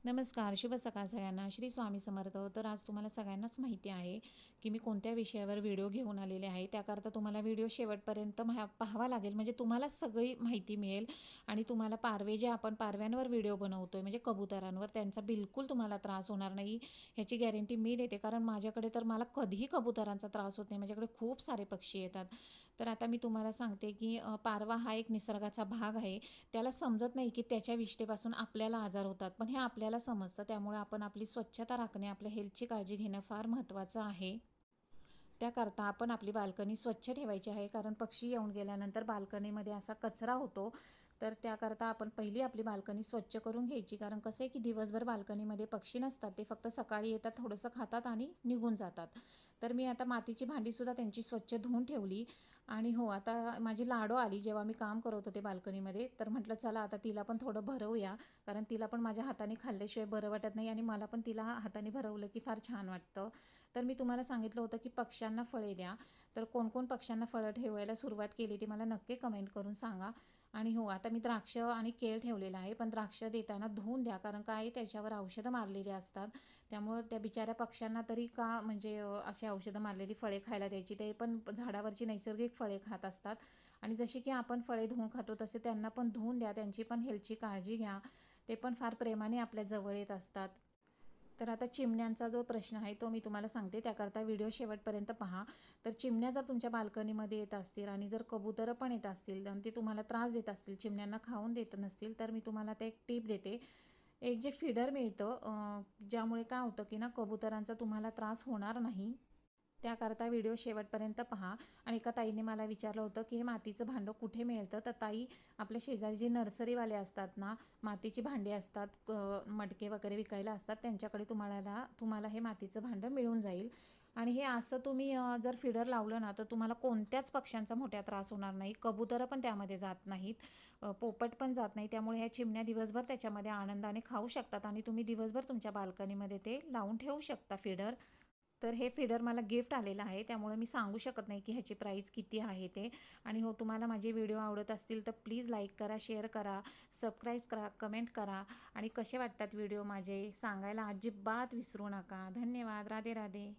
नमस्कार, शुभ सकाळ सगळ्यांना. श्री स्वामी समर्थ. तर आज तुम्हाला सगळ्यांनाच माहिती आहे की मी कोणत्या विषयावर व्हिडिओ घेऊन आलेले आहे. त्याकरता तुम्हाला व्हिडिओ शेवटपर्यंत पाहावा लागेल, म्हणजे तुम्हाला सगळी माहिती मिळेल. आणि तुम्हाला पारवे जे आपण पारव्यांवर व्हिडिओ बनवतोय, म्हणजे कबुतरांवर, त्यांचा बिलकुल तुम्हाला त्रास होणार नाही ह्याची गॅरंटी मी देते. कारण माझ्याकडे तर मला कधीही कबुतरांचा त्रास होत नाही. माझ्याकडे खूप सारे पक्षी येतात. तर आता मी तुम्हाला सांगते की पारवा हा एक निसर्गाचा भाग आहे. त्याला समजत नाही की त्याच्या विष्ठेपासून आपल्याला आजार होतात, पण हे आपल्याला समजतं. त्यामुळे आपण आपली स्वच्छता राखणे, आपल्या हेल्थची काळजी घेणं फार महत्त्वाचं आहे. त्याकरता आपण आपली बाल्कनी स्वच्छ ठेवायची आहे, कारण पक्षी येऊन गेल्यानंतर बाल्कनीमध्ये असा कचरा होतो. तर त्याकरता आपण पहिली आपली बाल्कनी स्वच्छ करून घ्यायची. कारण कसं आहे की दिवसभर बाल्कनीमध्ये पक्षी नसतात, ते फक्त सकाळी येतात, थोडंसं खातात आणि निघून जातात. तर मी आता मातीची भांडीसुद्धा त्यांची स्वच्छ धुवून ठेवली. आणि हो, आता माझी लाडो आली जेव्हा मी काम करत होते बाल्कनीमध्ये, तर म्हटलं चला आता तिला पण थोडं भरवूया. कारण तिला पण माझ्या हाताने खाल्ल्याशिवाय बरं वाटत नाही, आणि मला पण तिला हाताने भरवलं की फार छान वाटतं. तर मी तुम्हाला सांगितलं होतं की पक्ष्यांना फळे द्या. तर कोण कोण पक्ष्यांना फळं ठेवायला सुरुवात केली ती मला नक्की कमेंट करून सांगा. आणि हो, आता मी द्राक्ष आणि केळ ठेवलेलं आहे, पण द्राक्ष देताना धुवून द्या, कारण काय त्याच्यावर औषधं मारलेली असतात. त्यामुळं त्या बिचाऱ्या पक्ष्यांना तरी का म्हणजे अशी औषधं मारलेली फळे खायला द्यायची? ते पण झाडावरची नैसर्गिक फळे खात असतात. आणि जशी की आपण फळे धुवून खातो, तसे त्यांना पण धुवून द्या, त्यांची पण हेल्थची काळजी घ्या. ते पण फार प्रेमाने आपल्या जवळ येत असतात. तर आता चिमण्यांचा जो प्रश्न आहे तो मी तुम्हाला सांगते, त्याकरता व्हिडिओ शेवटपर्यंत पहा. तर चिमण्या जर तुमच्या बाल्कनीमध्ये येत असतील आणि जर कबुतरं पण येत असतील आणि ते तुम्हाला त्रास देत असतील, चिमण्यांना खाऊन देत नसतील, तर मी तुम्हाला ते एक टीप देते. एक जे फीडर मिळतं, ज्यामुळे काय होतं की ना, कबुतरांचा तुम्हाला त्रास होणार नाही. त्याकरता व्हिडिओ शेवटपर्यंत पहा. आणि एका ताईने मला विचारलं होतं की हे मातीचं भांडं कुठे मिळतं? तर ताई, आपल्या शेजारी जे नर्सरीवाले असतात ना, मातीची भांडी असतात, मटके वगैरे विकायला असतात, त्यांच्याकडे तुम्हाला हे मातीचं भांडं मिळून जाईल. आणि हे असं तुम्ही जर फीडर लावलं ना, तर तुम्हाला कोणत्याच पक्ष्यांचा मोठ्या त्रास होणार नाही. कबुतरं पण त्यामध्ये जात नाहीत, पोपट पण जात नाही. त्यामुळे ह्या चिमण्या दिवसभर त्याच्यामध्ये आनंदाने खाऊ शकतात, आणि तुम्ही दिवसभर तुमच्या बाल्कनीमध्ये ते लावून ठेवू शकता फीडर. तर हे फीडर मला गिफ्ट आलेलं आहे, त्यामुळे मी सांगू शकत नाही की ह्याची प्राईस किती आहे ते. आणि हो, तुम्हाला माझे व्हिडिओ आवडत असतील तर प्लीज लाईक करा, शेअर करा, सबस्क्राईब करा, कमेंट करा. आणि कसे वाटतात व्हिडिओ माझे सांगायला अजिबात विसरू नका. धन्यवाद. राधे राधे.